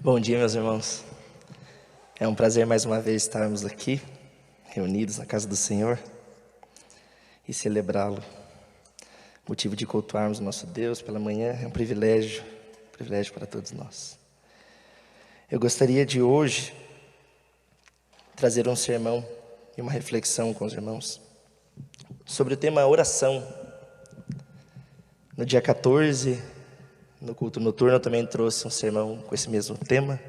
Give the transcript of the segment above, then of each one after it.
Bom dia, meus irmãos. É um prazer mais uma vez estarmos aqui, reunidos na casa do Senhor e celebrá-lo. Motivo de cultuarmos o nosso Deus pela manhã é um privilégio para todos nós. Eu gostaria de hoje trazer um sermão e uma reflexão com os irmãos sobre o tema oração. No dia 14, no culto noturno, eu também trouxe um sermão com esse mesmo tema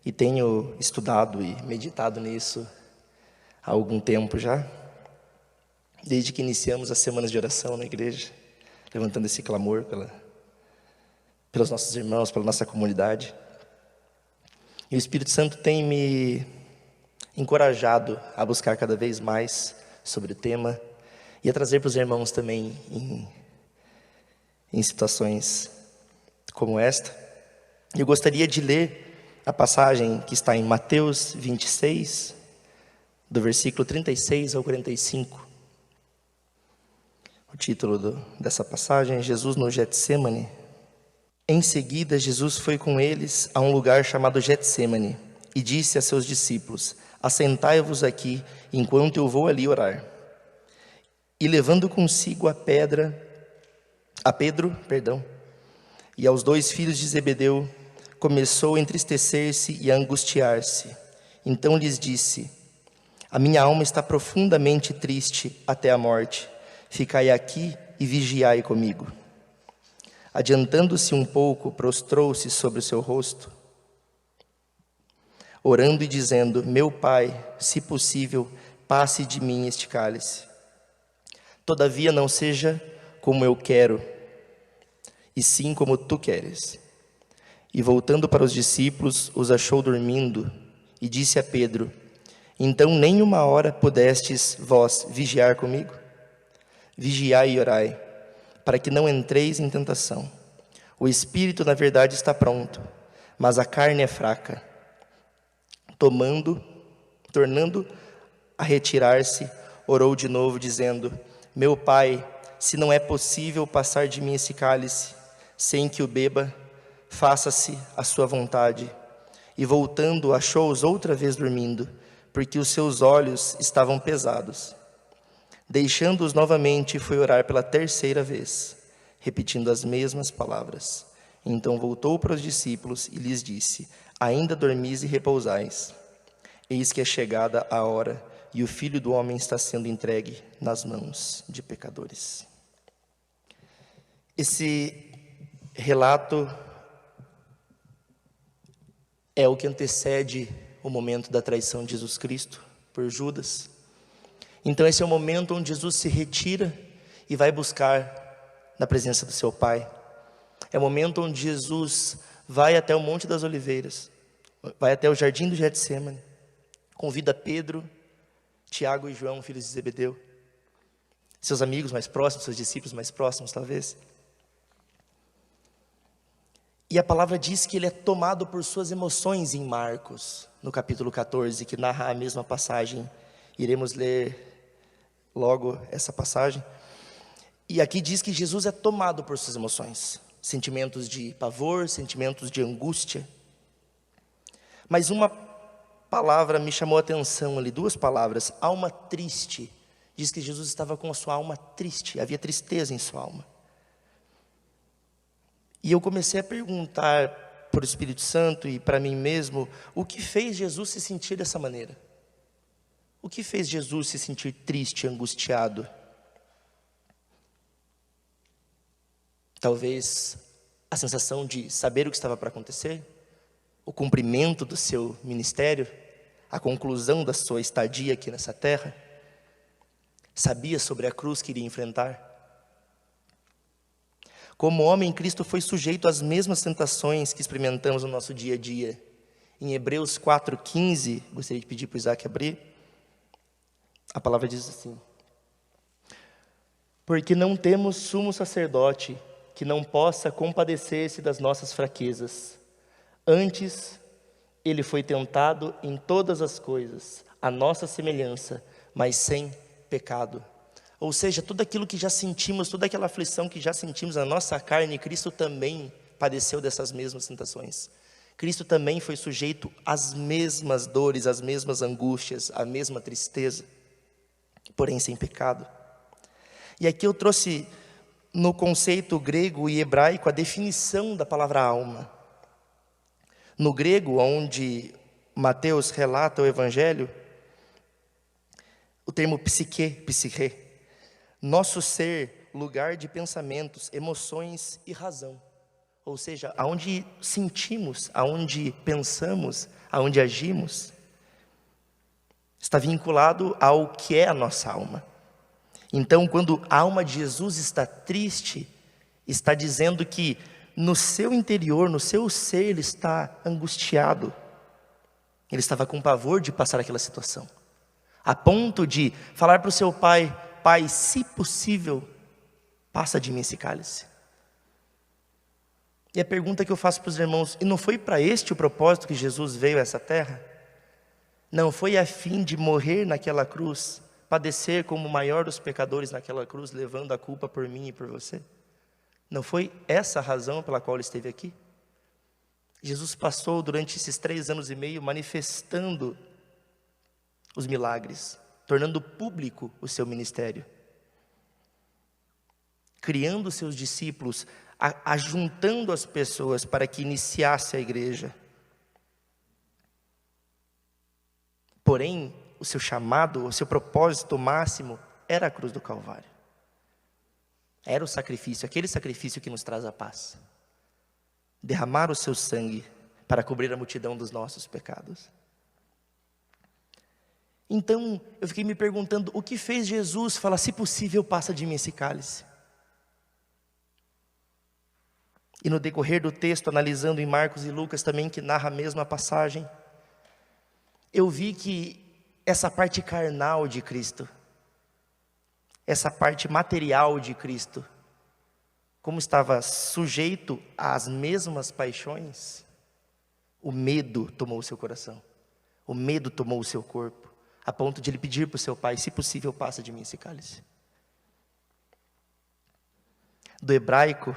e tenho estudado e meditado nisso há algum tempo já, desde que iniciamos as semanas de oração na igreja, levantando esse clamor pelos nossos irmãos, pela nossa comunidade. E o Espírito Santo tem me encorajado a buscar cada vez mais sobre o tema e a trazer para os irmãos também em situações como esta. Eu gostaria de ler a passagem que está em Mateus 26, do versículo 36 ao 45. O título dessa passagem é Jesus no Getsemane. Em seguida, Jesus foi com eles a um lugar chamado Getsemane e disse a seus discípulos: assentai-vos aqui, enquanto eu vou ali orar. E levando consigo a Pedro, e aos 2 filhos de Zebedeu, começou a entristecer-se e a angustiar-se. Então lhes disse: a minha alma está profundamente triste até a morte. Ficai aqui e vigiai comigo. Adiantando-se um pouco, prostrou-se sobre o seu rosto, orando e dizendo: meu Pai, se possível, passe de mim este cálice. Todavia não seja como eu quero, e sim como tu queres. E voltando para os discípulos, os achou dormindo, e disse a Pedro: então nem uma hora pudestes vós vigiar comigo? Vigiai e orai, para que não entreis em tentação. O espírito, na verdade, está pronto, mas a carne é fraca. Tornando a retirar-se, orou de novo, dizendo: meu Pai, se não é possível passar de mim esse cálice, sem que o beba, faça-se a sua vontade. E voltando, achou-os outra vez dormindo, porque os seus olhos estavam pesados. Deixando-os novamente, foi orar pela 3ª vez, repetindo as mesmas palavras. Então voltou para os discípulos e lhes disse: ainda dormis e repousais? Eis que é chegada a hora, e o Filho do Homem está sendo entregue nas mãos de pecadores. Esse relato é o que antecede o momento da traição de Jesus Cristo por Judas. Então esse é o momento onde Jesus se retira e vai buscar na presença do seu Pai. É o momento onde Jesus vai até o Monte das Oliveiras, vai até o jardim do Getsemane, convida Pedro, Tiago e João, filhos de Zebedeu, seus amigos mais próximos, seus discípulos mais próximos talvez. E a palavra diz que ele é tomado por suas emoções em Marcos, no capítulo 14, que narra a mesma passagem. Iremos ler logo essa passagem. E aqui diz que Jesus é tomado por suas emoções, sentimentos de pavor, sentimentos de angústia. Mas uma palavra me chamou a atenção ali, 2 palavras: alma triste. Diz que Jesus estava com a sua alma triste, havia tristeza em sua alma. E eu comecei a perguntar para o Espírito Santo e para mim mesmo, o que fez Jesus se sentir dessa maneira? O que fez Jesus se sentir triste, angustiado? Talvez a sensação de saber o que estava para acontecer, o cumprimento do seu ministério, a conclusão da sua estadia aqui nessa terra. Sabia sobre a cruz que iria enfrentar. Como homem, Cristo foi sujeito às mesmas tentações que experimentamos no nosso dia a dia. Em Hebreus 4,15, gostaria de pedir para o Isaac abrir. A palavra diz assim: porque não temos sumo sacerdote que não possa compadecer-se das nossas fraquezas. Antes, ele foi tentado em todas as coisas, à nossa semelhança, mas sem pecado. Ou seja, tudo aquilo que já sentimos, toda aquela aflição que já sentimos na nossa carne, Cristo também padeceu dessas mesmas tentações. Cristo também foi sujeito às mesmas dores, às mesmas angústias, à mesma tristeza, porém sem pecado. E aqui eu trouxe no conceito grego e hebraico a definição da palavra alma. No grego, onde Mateus relata o evangelho, o termo psique, nosso ser, lugar de pensamentos, emoções e razão. Ou seja, aonde sentimos, aonde pensamos, aonde agimos, está vinculado ao que é a nossa alma. Então, quando a alma de Jesus está triste, está dizendo que no seu interior, no seu ser, ele está angustiado. Ele estava com pavor de passar aquela situação, a ponto de falar para o seu pai: pai, se possível, passa de mim esse cálice. E a pergunta que eu faço para os irmãos: e não foi para este o propósito que Jesus veio a essa terra? Não foi a fim de morrer naquela cruz, padecer como o maior dos pecadores naquela cruz, levando a culpa por mim e por você? Não foi essa a razão pela qual ele esteve aqui? Jesus passou durante esses 3 anos e meio manifestando os milagres, tornando público o seu ministério, criando seus discípulos, ajuntando as pessoas para que iniciasse a igreja. Porém, o seu chamado, o seu propósito máximo era a cruz do Calvário. Era o sacrifício, aquele sacrifício que nos traz a paz. Derramar o seu sangue para cobrir a multidão dos nossos pecados. Então, eu fiquei me perguntando, o que fez Jesus falar: se possível, passa de mim esse cálice? E no decorrer do texto, analisando em Marcos e Lucas também, que narra a mesma passagem, eu vi que essa parte carnal de Cristo, essa parte material de Cristo, como estava sujeito às mesmas paixões, o medo tomou o seu coração, o medo tomou o seu corpo, a ponto de ele pedir para o seu pai: se possível, passa de mim esse cálice. Do hebraico,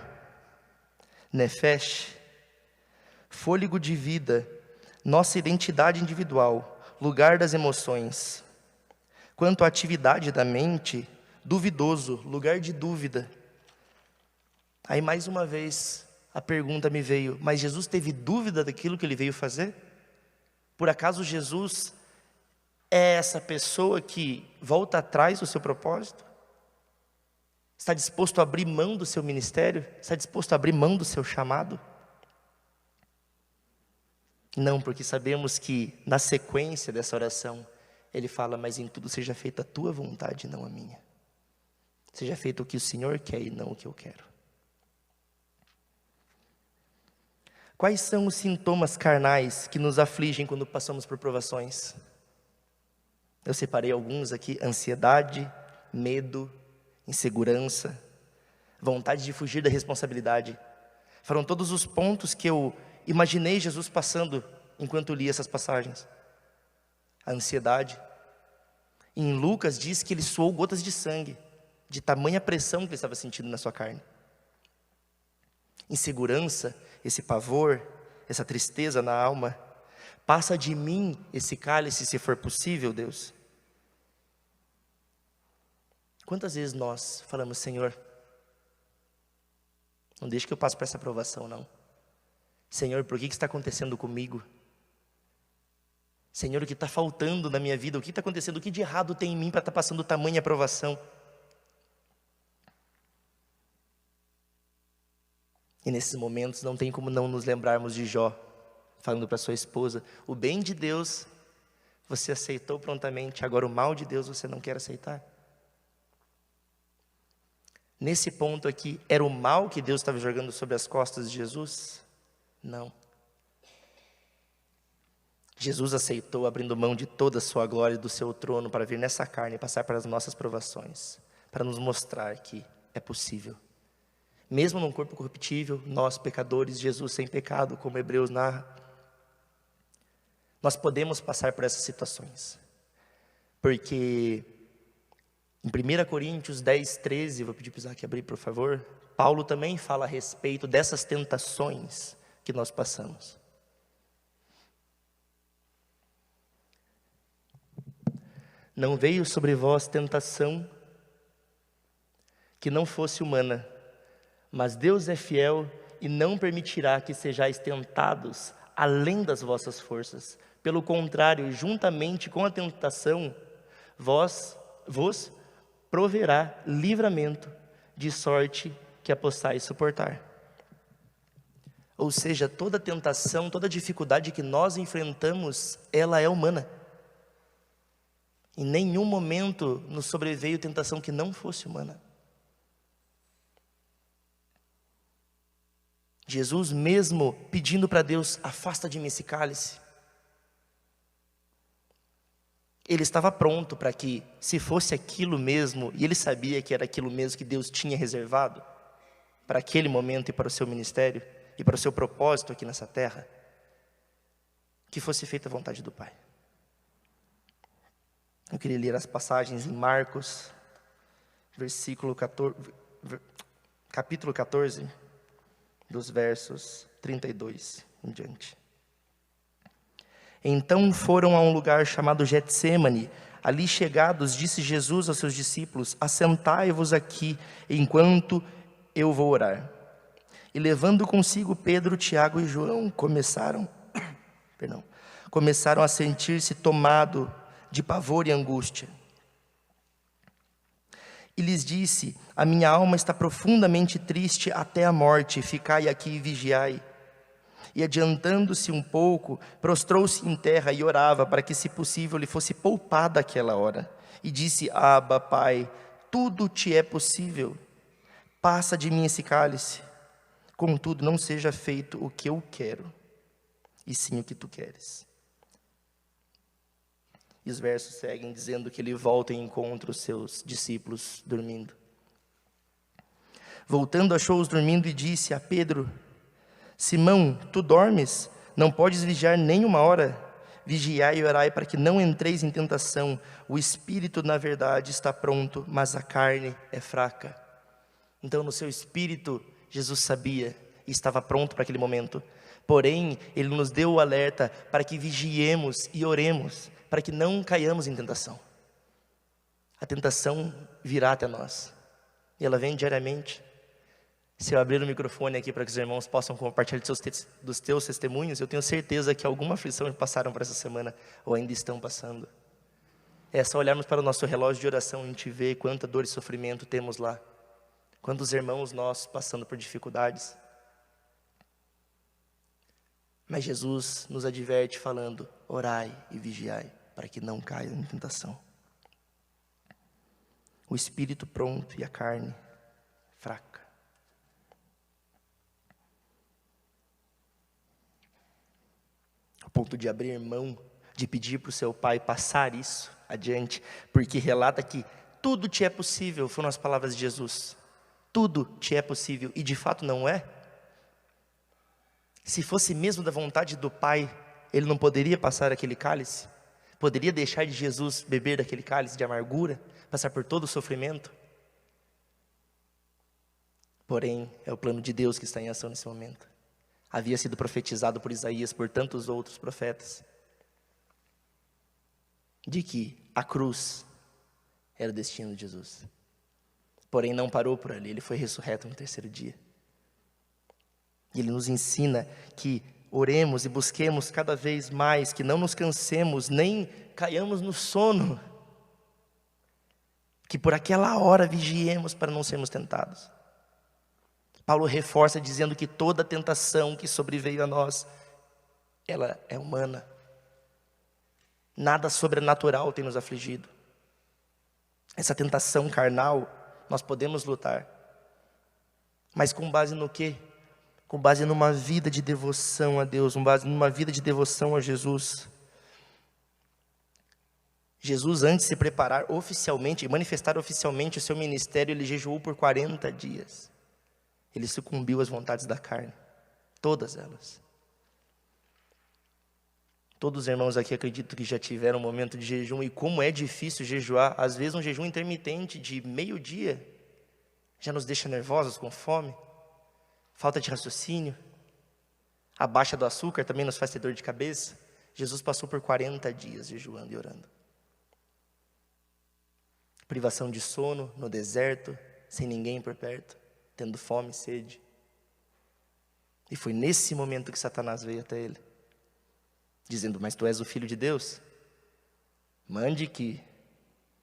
nefesh, fôlego de vida, nossa identidade individual, lugar das emoções. Quanto à atividade da mente, duvidoso, lugar de dúvida. Aí mais uma vez a pergunta me veio: mas Jesus teve dúvida daquilo que ele veio fazer? Por acaso Jesus é essa pessoa que volta atrás do seu propósito? Está disposto a abrir mão do seu ministério? Está disposto a abrir mão do seu chamado? Não, porque sabemos que na sequência dessa oração, ele fala: mas em tudo seja feita a tua vontade, não a minha. Seja feito o que o Senhor quer e não o que eu quero. Quais são os sintomas carnais que nos afligem quando passamos por provações? Eu separei alguns aqui: ansiedade, medo, insegurança, vontade de fugir da responsabilidade. Foram todos os pontos que eu imaginei Jesus passando enquanto lia essas passagens. A ansiedade. Em Lucas diz que ele suou gotas de sangue, de tamanha pressão que ele estava sentindo na sua carne. Insegurança, esse pavor, essa tristeza na alma. Passa de mim esse cálice, se for possível, Deus. Quantas vezes nós falamos: Senhor, não deixe que eu passe por essa provação, não. Senhor, por que está acontecendo comigo? Senhor, o que está faltando na minha vida? O que está acontecendo? O que de errado tem em mim para estar passando tamanha provação? E nesses momentos não tem como não nos lembrarmos de Jó, falando para sua esposa: o bem de Deus você aceitou prontamente, agora o mal de Deus você não quer aceitar. Nesse ponto aqui, era o mal que Deus estava jogando sobre as costas de Jesus? Não. Jesus aceitou, abrindo mão de toda a sua glória e do seu trono, para vir nessa carne e passar pelas nossas provações, para nos mostrar que é possível. Mesmo num corpo corruptível, nós pecadores, Jesus sem pecado, como Hebreus narra, nós podemos passar por essas situações. Porque em 1 Coríntios 10, 13, vou pedir para o Isaac abrir, por favor, Paulo também fala a respeito dessas tentações que nós passamos. Não veio sobre vós tentação que não fosse humana, mas Deus é fiel e não permitirá que sejais tentados além das vossas forças. Pelo contrário, juntamente com a tentação, vos proverá livramento, de sorte que a possais suportar. Ou seja, toda tentação, toda dificuldade que nós enfrentamos, ela é humana. Em nenhum momento nos sobreveio tentação que não fosse humana. Jesus mesmo pedindo para Deus, afasta de mim esse cálice. Ele estava pronto para que, se fosse aquilo mesmo, e ele sabia que era aquilo mesmo que Deus tinha reservado, para aquele momento e para o seu ministério, e para o seu propósito aqui nessa terra, que fosse feita a vontade do Pai. Eu queria ler as passagens em Marcos, capítulo 14, dos versos 32 em diante. Então foram a um lugar chamado Getsêmani. Ali chegados, disse Jesus aos seus discípulos: assentai-vos aqui, enquanto eu vou orar. E levando consigo Pedro, Tiago e João, começaram a sentir-se tomado de pavor e angústia. E lhes disse: a minha alma está profundamente triste até a morte, ficai aqui e vigiai. E adiantando-se um pouco, prostrou-se em terra e orava para que, se possível, lhe fosse poupada aquela hora. E disse: Abba, Pai, tudo te é possível, passa de mim esse cálice. Contudo, não seja feito o que eu quero, e sim o que tu queres. E os versos seguem dizendo que ele volta e encontra os seus discípulos dormindo. Voltando, achou-os dormindo e disse a Pedro: Simão, tu dormes? Não podes vigiar nem uma hora? Vigiai e orai para que não entreis em tentação. O espírito, na verdade, está pronto, mas a carne é fraca. Então, no seu espírito, Jesus sabia e estava pronto para aquele momento. Porém, Ele nos deu o alerta para que vigiemos e oremos, para que não caiamos em tentação. A tentação virá até nós, e ela vem diariamente. Se eu abrir o microfone aqui para que os irmãos possam compartilhar dos teus testemunhos, eu tenho certeza que alguma aflição passaram por essa semana, ou ainda estão passando. É só olharmos para o nosso relógio de oração e a gente vê quanta dor e sofrimento temos lá. Quantos irmãos nossos passando por dificuldades. Mas Jesus nos adverte falando: orai e vigiai, para que não caiam em tentação. O espírito pronto e a carne fraca. O ponto de abrir mão, de pedir para o seu pai passar isso adiante, porque relata que tudo te é possível, foram as palavras de Jesus. Tudo te é possível, e de fato não é. Se fosse mesmo da vontade do Pai, Ele não poderia passar aquele cálice? Poderia deixar de Jesus beber daquele cálice de amargura, passar por todo o sofrimento? Porém, é o plano de Deus que está em ação nesse momento. Havia sido profetizado por Isaías, por tantos outros profetas, de que a cruz era o destino de Jesus. Porém, não parou por ali, Ele foi ressurreto no terceiro dia. E Ele nos ensina que oremos e busquemos cada vez mais, que não nos cansemos, nem caiamos no sono, que por aquela hora vigiemos para não sermos tentados. Paulo reforça dizendo que toda tentação que sobreveio a nós, ela é humana. Nada sobrenatural tem nos afligido. Essa tentação carnal, nós podemos lutar. Mas com base no quê? Com base numa vida de devoção a Deus, com base numa vida de devoção a Jesus. Jesus, antes de se preparar oficialmente e manifestar oficialmente o seu ministério, Ele jejuou por 40 dias. Ele sucumbiu às vontades da carne, todas elas. Todos os irmãos aqui acredito que já tiveram um momento de jejum, e como é difícil jejuar. Às vezes um jejum intermitente de meio-dia já nos deixa nervosos, com fome, falta de raciocínio. A baixa do açúcar também nos faz ter dor de cabeça. Jesus passou por 40 dias jejuando e orando. privação de sono no deserto, sem ninguém por perto, tendo fome e sede. E foi nesse momento que Satanás veio até ele, dizendo: mas tu és o Filho de Deus? Mande que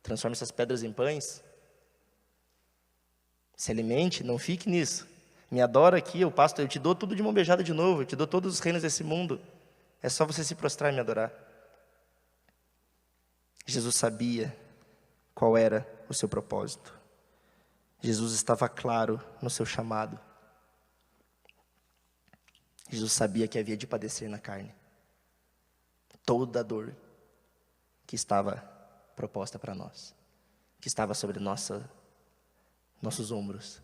transforme essas pedras em pães. Se alimente, não fique nisso. Me adora aqui, eu te dou tudo de mão beijada de novo, eu te dou todos os reinos desse mundo. É só você se prostrar e me adorar. Jesus sabia qual era o seu propósito. Jesus estava claro no seu chamado. Jesus sabia que havia de padecer na carne toda a dor que estava proposta para nós, que estava sobre nossos ombros.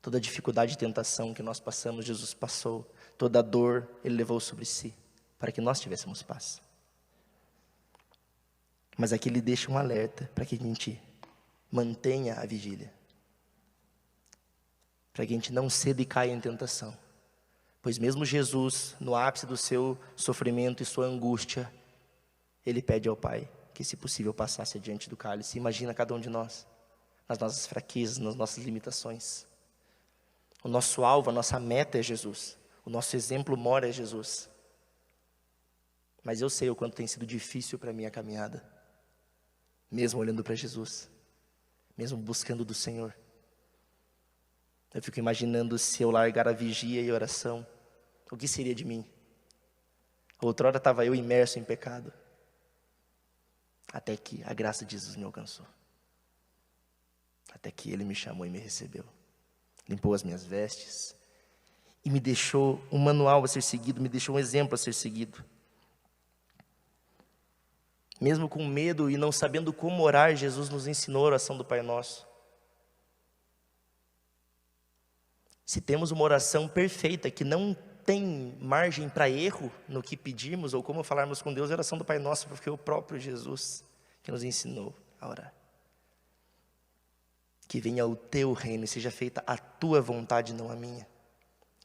Toda a dificuldade e tentação que nós passamos, Jesus passou. Toda a dor, Ele levou sobre si, para que nós tivéssemos paz. Mas aqui Ele deixa um alerta, para que a gente mantenha a vigília. Para que a gente não ceda e caia em tentação. Pois mesmo Jesus, no ápice do seu sofrimento e sua angústia, Ele pede ao Pai que, se possível, passasse adiante do cálice. Imagina cada um de nós, nas nossas fraquezas, nas nossas limitações. O nosso alvo, a nossa meta é Jesus. O nosso exemplo mora é Jesus. Mas eu sei o quanto tem sido difícil para mim a caminhada. Mesmo olhando para Jesus. Mesmo buscando do Senhor. Eu fico imaginando, se eu largar a vigia e a oração, o que seria de mim? Outrora estava eu imerso em pecado. Até que a graça de Jesus me alcançou. Até que Ele me chamou e me recebeu. Limpou as minhas vestes. E me deixou um manual a ser seguido, me deixou um exemplo a ser seguido. Mesmo com medo e não sabendo como orar, Jesus nos ensinou a oração do Pai Nosso. Se temos uma oração perfeita, que não tem margem para erro no que pedimos, ou como falarmos com Deus, a oração do Pai Nosso, porque foi o próprio Jesus que nos ensinou a orar. Que venha o teu reino e seja feita a tua vontade, não a minha.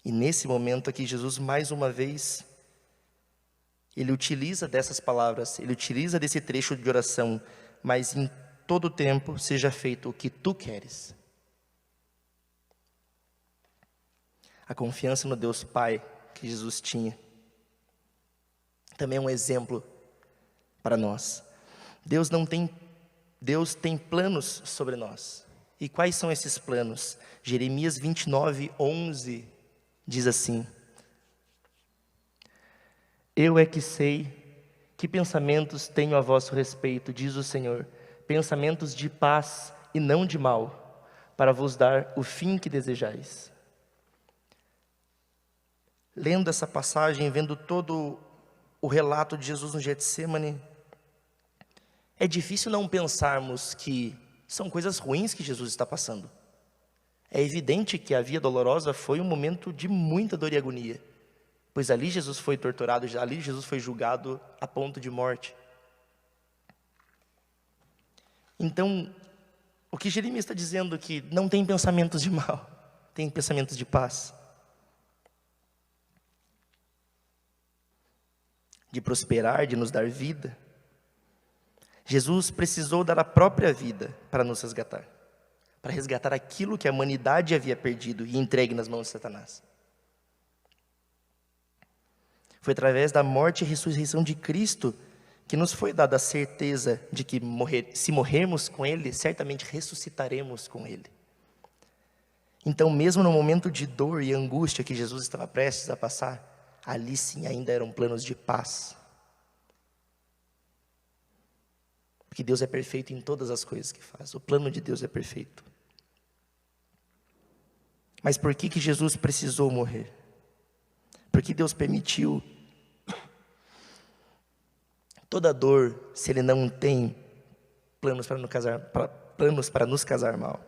E nesse momento aqui, Jesus, mais uma vez, Ele utiliza dessas palavras, Ele utiliza desse trecho de oração, mas em todo o tempo seja feito o que tu queres. A confiança no Deus Pai que Jesus tinha também é um exemplo para nós. Deus tem planos sobre nós. E quais são esses planos? Jeremias 29:11 diz assim: eu é que sei que pensamentos tenho a vosso respeito, diz o Senhor, pensamentos de paz e não de mal, para vos dar o fim que desejais. Lendo essa passagem, vendo todo o relato de Jesus no Getsêmani, é difícil não pensarmos que são coisas ruins que Jesus está passando. É evidente que a via dolorosa foi um momento de muita dor e agonia, pois ali Jesus foi torturado, ali Jesus foi julgado a ponto de morte. Então, o que Jeremias está dizendo é que não tem pensamentos de mal, tem pensamentos de paz, de prosperar, de nos dar vida. Jesus precisou dar a própria vida para nos resgatar, para resgatar aquilo que a humanidade havia perdido e entregue nas mãos de Satanás. Foi através da morte e ressurreição de Cristo que nos foi dada a certeza de que se morrermos com Ele, certamente ressuscitaremos com Ele. Então, mesmo no momento de dor e angústia que Jesus estava prestes a passar, ali sim ainda eram planos de paz. Porque Deus é perfeito em todas as coisas que faz. O plano de Deus é perfeito. Mas por que Jesus precisou morrer? Por que Deus permitiu toda dor, se Ele não tem planos para nos casar mal?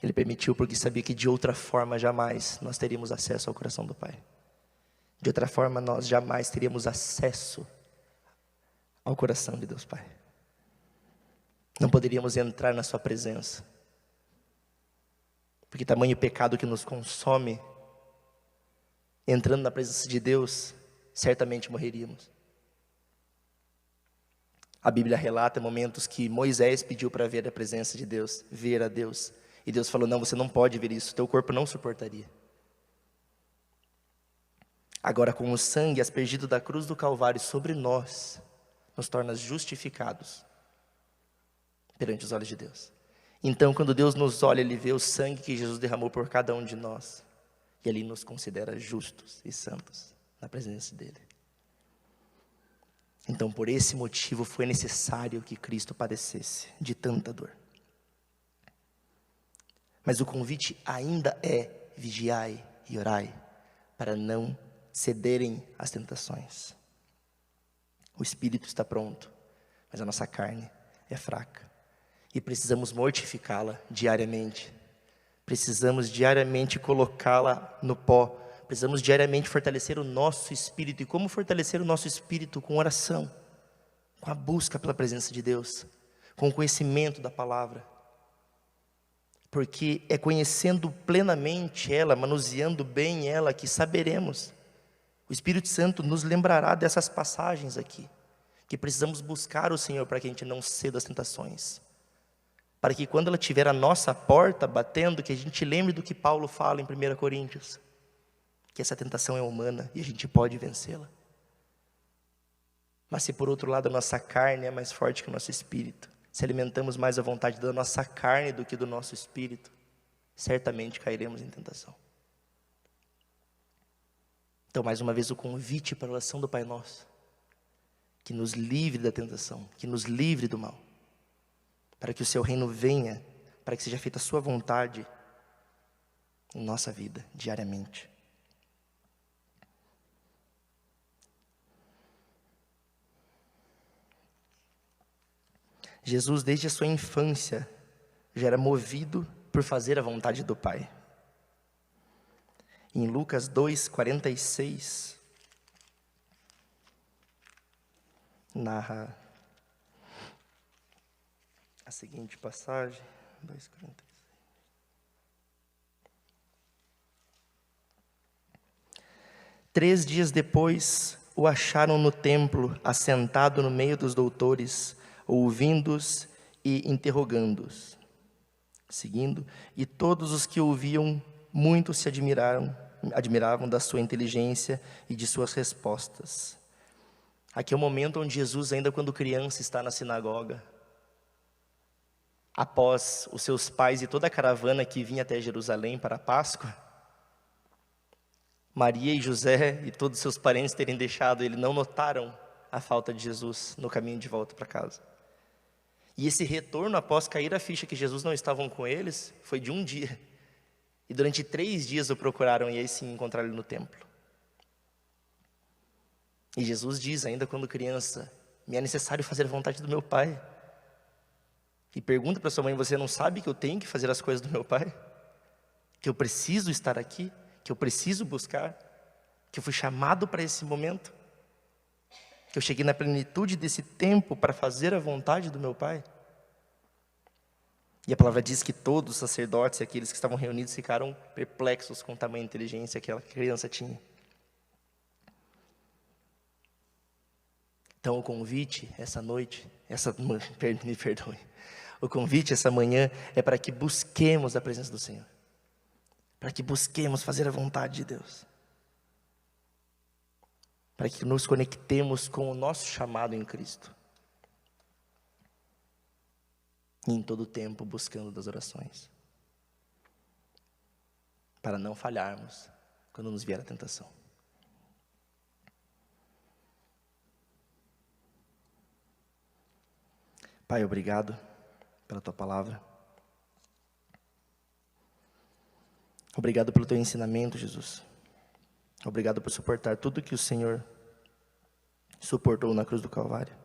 Ele permitiu porque sabia que de outra forma jamais nós teríamos acesso ao coração do Pai. De outra forma nós jamais teríamos acesso ao coração de Deus Pai. Não poderíamos entrar na sua presença. Porque tamanho pecado que nos consome, entrando na presença de Deus, certamente morreríamos. A Bíblia relata momentos que Moisés pediu para ver a presença de Deus, ver a Deus. E Deus falou, não, você não pode ver isso, teu corpo não suportaria. Agora, com o sangue aspergido da cruz do Calvário sobre nós, nos torna justificados perante os olhos de Deus. Então, quando Deus nos olha, Ele vê o sangue que Jesus derramou por cada um de nós. E Ele nos considera justos e santos na presença dEle. Então, por esse motivo, foi necessário que Cristo padecesse de tanta dor. Mas o convite ainda é: vigiai e orai, para não cederem às tentações. O espírito está pronto, mas a nossa carne é fraca. E precisamos mortificá-la diariamente. Precisamos diariamente colocá-la no pó. Precisamos diariamente fortalecer o nosso espírito. E como fortalecer o nosso espírito? Com oração, com a busca pela presença de Deus, com o conhecimento da palavra. Porque é conhecendo plenamente ela, manuseando bem ela, que saberemos. O Espírito Santo nos lembrará dessas passagens aqui, que precisamos buscar o Senhor para que a gente não ceda às tentações. Para que quando ela estiver à nossa porta batendo, que a gente lembre do que Paulo fala em 1 Coríntios, que essa tentação é humana e a gente pode vencê-la. Mas se por outro lado a nossa carne é mais forte que o nosso espírito, se alimentamos mais a vontade da nossa carne do que do nosso espírito, certamente cairemos em tentação. Então, mais uma vez, o convite para a oração do Pai Nosso, que nos livre da tentação, que nos livre do mal, para que o seu reino venha, para que seja feita a sua vontade em nossa vida, diariamente. Jesus, desde a sua infância, já era movido por fazer a vontade do Pai. Em Lucas 2:46, narra a seguinte passagem, 2:46. Três dias depois, o acharam no templo, assentado no meio dos doutores, ouvindo-os e interrogando-os. Seguindo, e todos os que ouviam, muito se admiravam da sua inteligência e de suas respostas. Aqui é o momento onde Jesus, ainda quando criança, está na sinagoga. Após os seus pais e toda a caravana que vinha até Jerusalém para a Páscoa, Maria e José e todos os seus parentes terem deixado ele, não notaram a falta de Jesus no caminho de volta para casa. E esse retorno, após cair a ficha que Jesus não estava com eles, foi de um dia. E durante 3 dias o procuraram e aí sim encontraram ele no templo. E Jesus diz, ainda quando criança, me é necessário fazer a vontade do meu Pai. E pergunta para sua mãe, você não sabe que eu tenho que fazer as coisas do meu Pai? Que eu preciso estar aqui? Que eu preciso buscar? Que eu fui chamado para esse momento? Que eu cheguei na plenitude desse tempo para fazer a vontade do meu Pai? E a palavra diz que todos os sacerdotes e aqueles que estavam reunidos ficaram perplexos com a tamanha inteligência que aquela criança tinha. Então o convite essa noite, me perdoe, o convite essa manhã é para que busquemos a presença do Senhor. Para que busquemos fazer a vontade de Deus. Para que nos conectemos com o nosso chamado em Cristo. E em todo o tempo buscando das orações. Para não falharmos quando nos vier a tentação. Pai, obrigado pela Tua palavra. Obrigado pelo Teu ensinamento, Jesus. Obrigado por suportar tudo que o Senhor suportou na cruz do Calvário.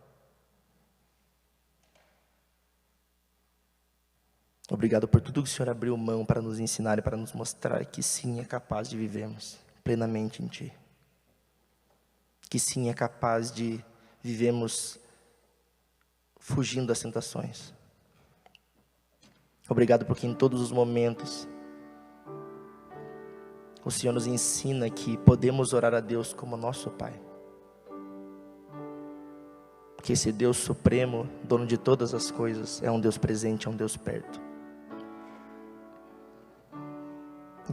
Obrigado por tudo que o Senhor abriu mão para nos ensinar e para nos mostrar que sim é capaz de vivermos plenamente em Ti. Que sim é capaz de vivermos fugindo das tentações. Obrigado porque em todos os momentos o Senhor nos ensina que podemos orar a Deus como nosso Pai. que esse Deus supremo, dono de todas as coisas, é um Deus presente, é um Deus perto.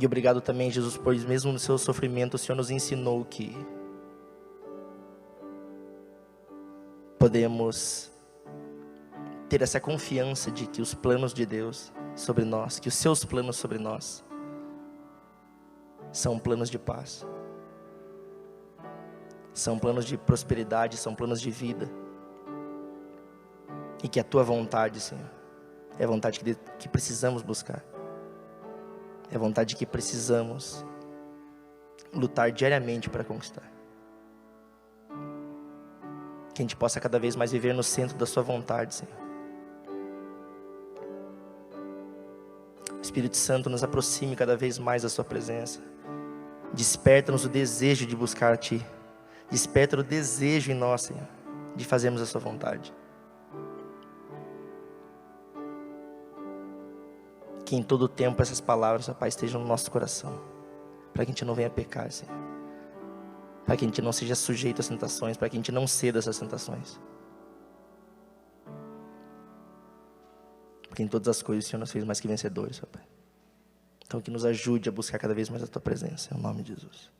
E obrigado também, Jesus, pois mesmo no seu sofrimento, o Senhor nos ensinou que podemos ter essa confiança de que os planos de Deus sobre nós, que os seus planos sobre nós, são planos de paz, são planos de prosperidade, são planos de vida, e que a tua vontade, Senhor, é a vontade que precisamos buscar, é a vontade que precisamos lutar diariamente para conquistar. Que a gente possa cada vez mais viver no centro da sua vontade, Senhor. O Espírito Santo nos aproxime cada vez mais da sua presença. Desperta-nos o desejo de buscar a Ti. Desperta o desejo em nós, Senhor, de fazermos a sua vontade. Que em todo tempo essas palavras, ó Pai, estejam no nosso coração, para que a gente não venha pecar, Senhor, para que a gente não seja sujeito às tentações, para que a gente não ceda a essas tentações, porque em todas as coisas o Senhor nos fez mais que vencedores, ó Pai. Então que nos ajude a buscar cada vez mais a Tua presença, em nome de Jesus.